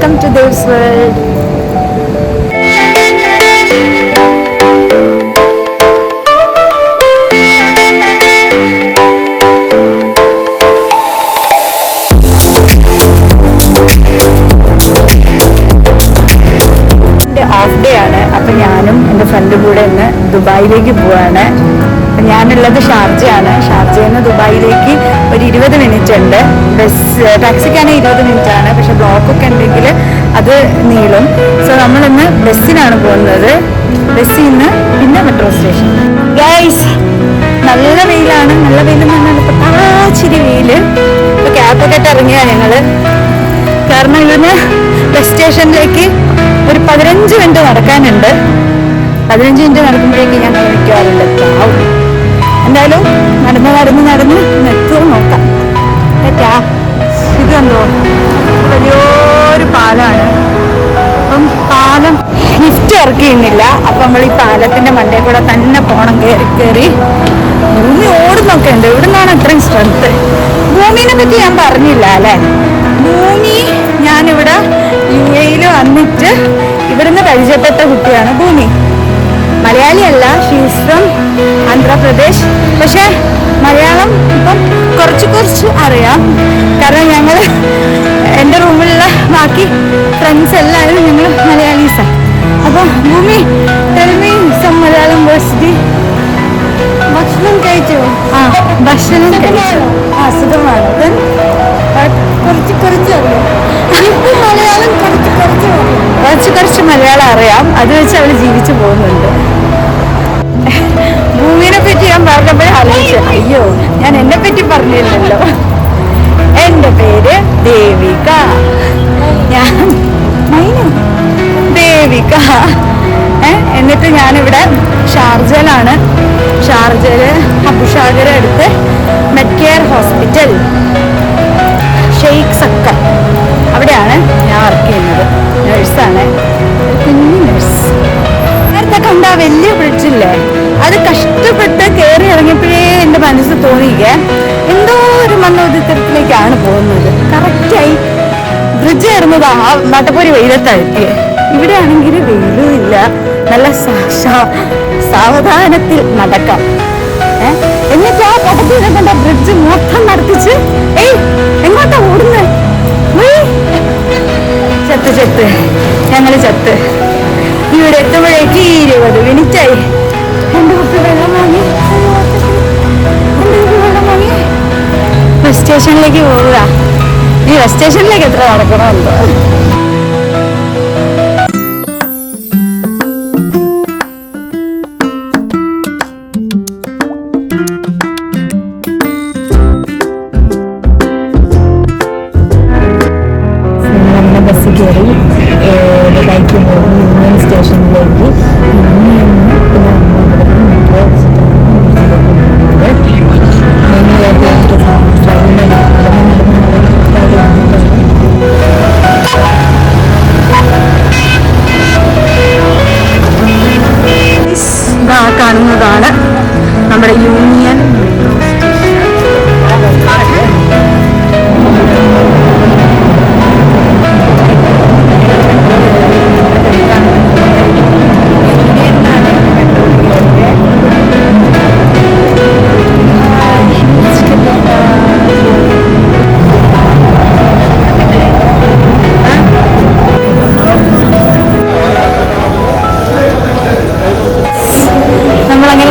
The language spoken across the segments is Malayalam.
welcome to Dev's World. Off day ആണ്. അപ്പം ഞാനും എൻ്റെ ഫ്രണ്ടും കൂടെ ഇന്ന് ദുബായിലേക്ക് പോവാണ്. അപ്പം ഞാനുള്ളത് ഷാർജയാണ്. ഷാർജയിൽ നിന്ന് ദുബായിലേക്ക് ഒരു 20 മിനിറ്റ് ഉണ്ട്. ടാക്സിക്കാണെങ്കിൽ 20 മിനിറ്റ് ആണ്. പക്ഷെ ബ്ലോക്കൊക്കെ ഉണ്ടെങ്കിൽ അത് നീളും. സോ നമ്മളിന്ന് ബസ്സിനാണ് പോകുന്നത്. ബസ്സിൽ നിന്ന് പിന്നെ മെട്രോ സ്റ്റേഷൻ. ഗൈസ്, നല്ല വെയിലാണ്. നല്ല വെയിലെന്ന് പറഞ്ഞാൽ ഇപ്പോൾ താച്ചിരി വെയിൽ. ഇപ്പോൾ ക്യാബൊക്കെ ഇട്ട് ഇറങ്ങിയാണ് ഞങ്ങൾ. കാരണം ഇവിടുന്ന് ബസ് സ്റ്റേഷനിലേക്ക് ഒരു 15 മിനിറ്റ് നടക്കാനുണ്ട്. 15 മിനിറ്റ് നടക്കുമ്പോഴേക്ക് ഞങ്ങൾ മിക്കവാറുണ്ട് എത്താവും. എന്തായാലും നടന്ന് എത്തും നോക്കാം. പറ്റാ. ഇത് കണ്ടോ, വലിയൊരു പാലമാണ്. അപ്പം പാലം ലിഫ്റ്റ് വർക്ക് ചെയ്യുന്നില്ല. അപ്പം നമ്മൾ ഈ പാലത്തിന്റെ മണ്ടയിൽ കൂടെ തന്നെ പോകണം. കയറി ഭൂമി ഓടുന്നൊക്കെ ഉണ്ട്. ഇവിടെ നിന്നാണ് അത്രയും സ്ട്രെങ്ത്. ഭൂമിനെ പറ്റി ഞാൻ പറഞ്ഞില്ല അല്ലേ. ഭൂമി ഞാനിവിടെ UAE വന്നിട്ട് ഇവിടുന്ന് പരിചയപ്പെട്ട കുട്ടിയാണ് ഭൂമി. മലയാളിയല്ല, ഷീസ് ഫ്രം ആന്ധ്രാപ്രദേശ്. പക്ഷെ മലയാളം ഇപ്പം കുറച്ച് അറിയാം. കാരണം ഞങ്ങൾ എൻ്റെ റൂമിലുള്ള ബാക്കി ഫ്രണ്ട്സ് എല്ലാവരും ഞങ്ങൾ മലയാളീസാണ്. അപ്പോൾ ഭൂമി ടെൽമി സം മലയാളം വേഴ്സിറ്റി. ഭക്ഷണം കഴിച്ചു? ഭക്ഷണം കഴിച്ചു. സുഖമാണ്. കുറച്ച് അറിയാം. എനിക്ക് മലയാളം കുറച്ച് മലയാളം അറിയാം. അത് വെച്ച് അവൾ ജീവിച്ചു പോകുന്നുണ്ട്. ഭൂമിനെ പറ്റി ഞാൻ പറഞ്ഞപ്പോഴേ ആലോചിച്ചു, അയ്യോ ഞാൻ എന്നെ പറ്റി പറഞ്ഞില്ലല്ലോ. എൻ്റെ പേര് ദേവിക. ഞാൻ ദേവിക. എന്നിട്ട് ഞാനിവിടെ ഷാർജയിലാണ്. ഷാർജയില് അബുഷാഗിര അടുത്ത് മെഡ്കെയർ ഹോസ്പിറ്റൽ, ഷെയ്ഖ് സക്ക, അവിടെയാണ് ഞാൻ വർക്ക് ചെയ്യുന്നത്. നഴ്സാണ്, കുഞ്ഞു നഴ്സ്. നേരത്തെ കണ്ട വലിയ ബ്രിഡ്ജില്ലേ, അത് കഷ്ടപ്പെട്ട് കയറി ഇറങ്ങിയപ്പോഴേ എൻ്റെ മനസ്സ് തോന്നിക്കുക എന്തോ ഒരു മണ്ണോദിത്തരത്തിലേക്കാണ് പോകുന്നത്. കറക്റ്റായി ബ്രിഡ്ജ് കയറുന്നത് ആ നട്ടപ്പൊരി വെയിലത്തായിരിക്കും. ഇവിടെ ആണെങ്കിൽ വെയിലും ഇല്ല, നല്ല സാവധാനത്തിൽ നടക്കാം. എന്നിട്ട് ആ പട്ടത്തിൽ കണ്ട ബ്രിഡ്ജ് മൊത്തം നടത്തിച്ച് എങ്ങോട്ടാ ഓടുന്നത്? ചത്ത് ഞങ്ങള് ചത്ത്. ഇവിടെ എത്തുമ്പോഴേക്ക് 20 മിനിറ്റായി. എൻ്റെ കുട്ടി വെള്ളം വാങ്ങി ബസ് സ്റ്റേഷനിലേക്ക് പോവുക. ഈ ബസ് സ്റ്റേഷനിലേക്ക് എത്ര നടക്കണമെന്തോ. ബസ് കയറി ദുബായിക്ക് പോകും യൂണിയൻ സ്റ്റേഷനിലേക്ക്. കാണുന്നതാണ് നമ്മുടെ യൂണിയൻ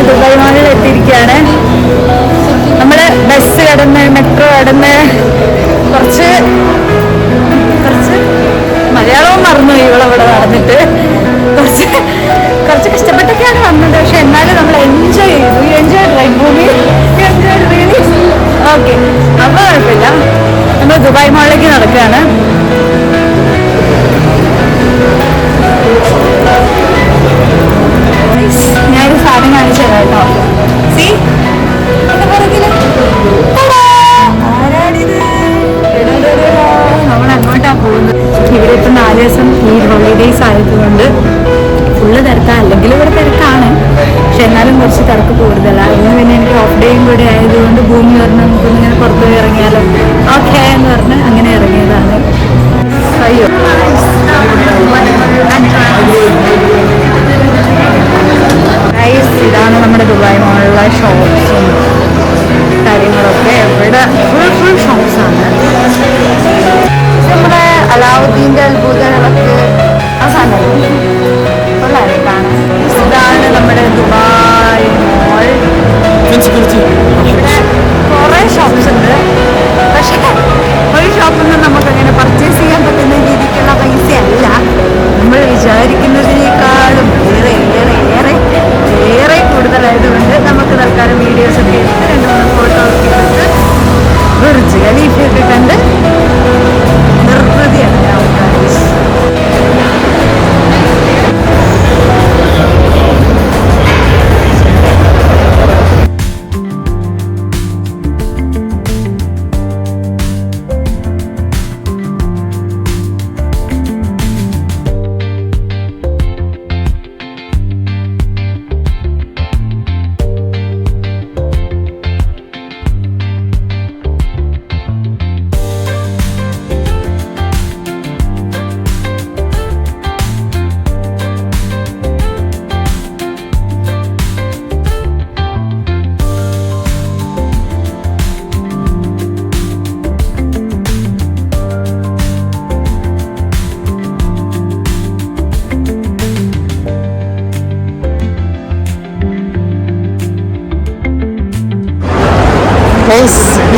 ദുബായ് മാളിൽ എത്തിയിരിക്കുകയാണ്. നമ്മൾ ബസ് കടന്ന് മെട്രോ കടന്ന് കുറച്ച് മലയാളവും മറന്നു. ഇവളവിടെ നടന്നിട്ട് കുറച്ച് കഷ്ടപ്പെട്ടൊക്കെയാണ് വന്നത്. പക്ഷെ എന്നാലും നമ്മൾ എൻജോയ് ഭൂമി ഓക്കെ. അപ്പോൾ കുഴപ്പമില്ല. നമ്മൾ ദുബായ് മാളിലേക്ക് നടക്കുകയാണ്. ഞാനൊരു സാധനം കാണിച്ചു തരാം കേട്ടോ. സി നമ്മൾ അങ്ങോട്ടാണ് പോകുന്നത്. ഇവിടെ ഇപ്പം 4 ദിവസം ഈ ഹോളിഡേയ്സ് ആയതുകൊണ്ട് ഫുള്ള് തിരക്കാണ്. അല്ലെങ്കിൽ ഇവിടെ തിരക്കാണ്, പക്ഷെ എന്നാലും കുറച്ച് തിരക്ക് കൂടുതലാണ്. ഇന്ന് പിന്നെ എനിക്ക് ഓഫ് ഡേയും കൂടെ ആയതുകൊണ്ട് ഭൂമി പറഞ്ഞ് നമുക്കൊന്നിങ്ങനെ പുറത്തു പോയി ഇറങ്ങിയാലോ ഓക്കെ എന്ന് പറഞ്ഞ് അങ്ങനെ ഇറങ്ങിയതാണ്. അയ്യോ ഇതാണ് നമ്മുടെ ദുബായ് മോളിലെ ഷോപ്സും കാര്യങ്ങളൊക്കെ. ഇവിടെ ഫുൾ ഷോപ്സാണ്. നമ്മുടെ അലാവുദ്ദീൻ്റെ അത്ഭുതങ്ങളൊക്കെ ആ സാധനം കൊള്ളായിട്ടാണ്. ഇതാണ് നമ്മുടെ ദുബായ് മോൾ. ഇവിടെ കുറേ ഷോപ്സ് ഉണ്ട്. പക്ഷേ ഒരു ഷോപ്പിൽ നിന്ന് നമുക്കങ്ങനെ പർച്ചേസ് ചെയ്യാൻ പറ്റുന്ന രീതിക്കുള്ള പൈസയല്ല. നമ്മൾ വിചാരിക്കുന്നതിനേക്കാളും ഏറെ കൂടുതലായതുകൊണ്ട് നമുക്ക് തൽക്കാലം വീഡിയോസൊക്കെ എടുത്ത് 2-3 ഫോട്ടോസ് എടുത്ത് ബുർജ് ഖലീഫയൊക്കെ കണ്ട് നിർവൃതിയാണ്.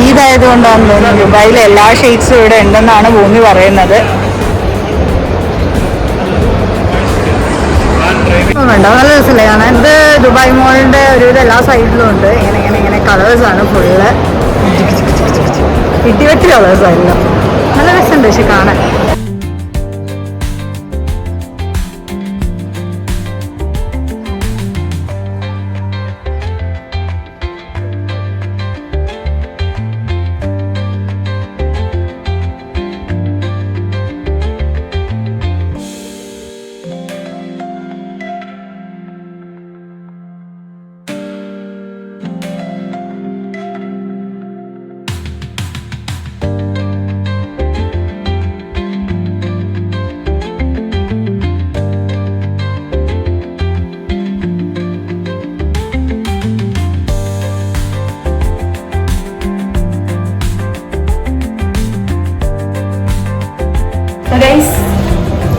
ഈദായതുകൊണ്ടാണ് തോന്നുന്നു ദുബായിലെ എല്ലാ ഷെയ്ഡ്സും ഇവിടെ ഉണ്ടെന്നാണ് ഭൂമി പറയുന്നത്. വേണ്ട, നല്ല രസമല്ലേ കാണാൻ. ഇത് ദുബായ് മോളിൻ്റെ ഒരുവിധം എല്ലാ സൈഡിലും ഉണ്ട്. ഇങ്ങനെ കളേഴ്സാണ് ഫുള്ള്. ഇടിവെട്ടി കളേഴ്സായിരുന്നു. നല്ല രസമുണ്ട് പക്ഷെ കാണാൻ.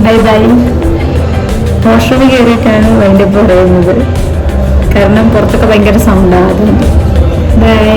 Bye bye. വാഷ്റൂമിൽ കയറിയിട്ടാണ് വൈൻഡപ്പ് പറയുന്നത്. കാരണം പുറത്തൊക്കെ ഭയങ്കര സൗണ്ടാണ്. അതുകൊണ്ട് ബൈ.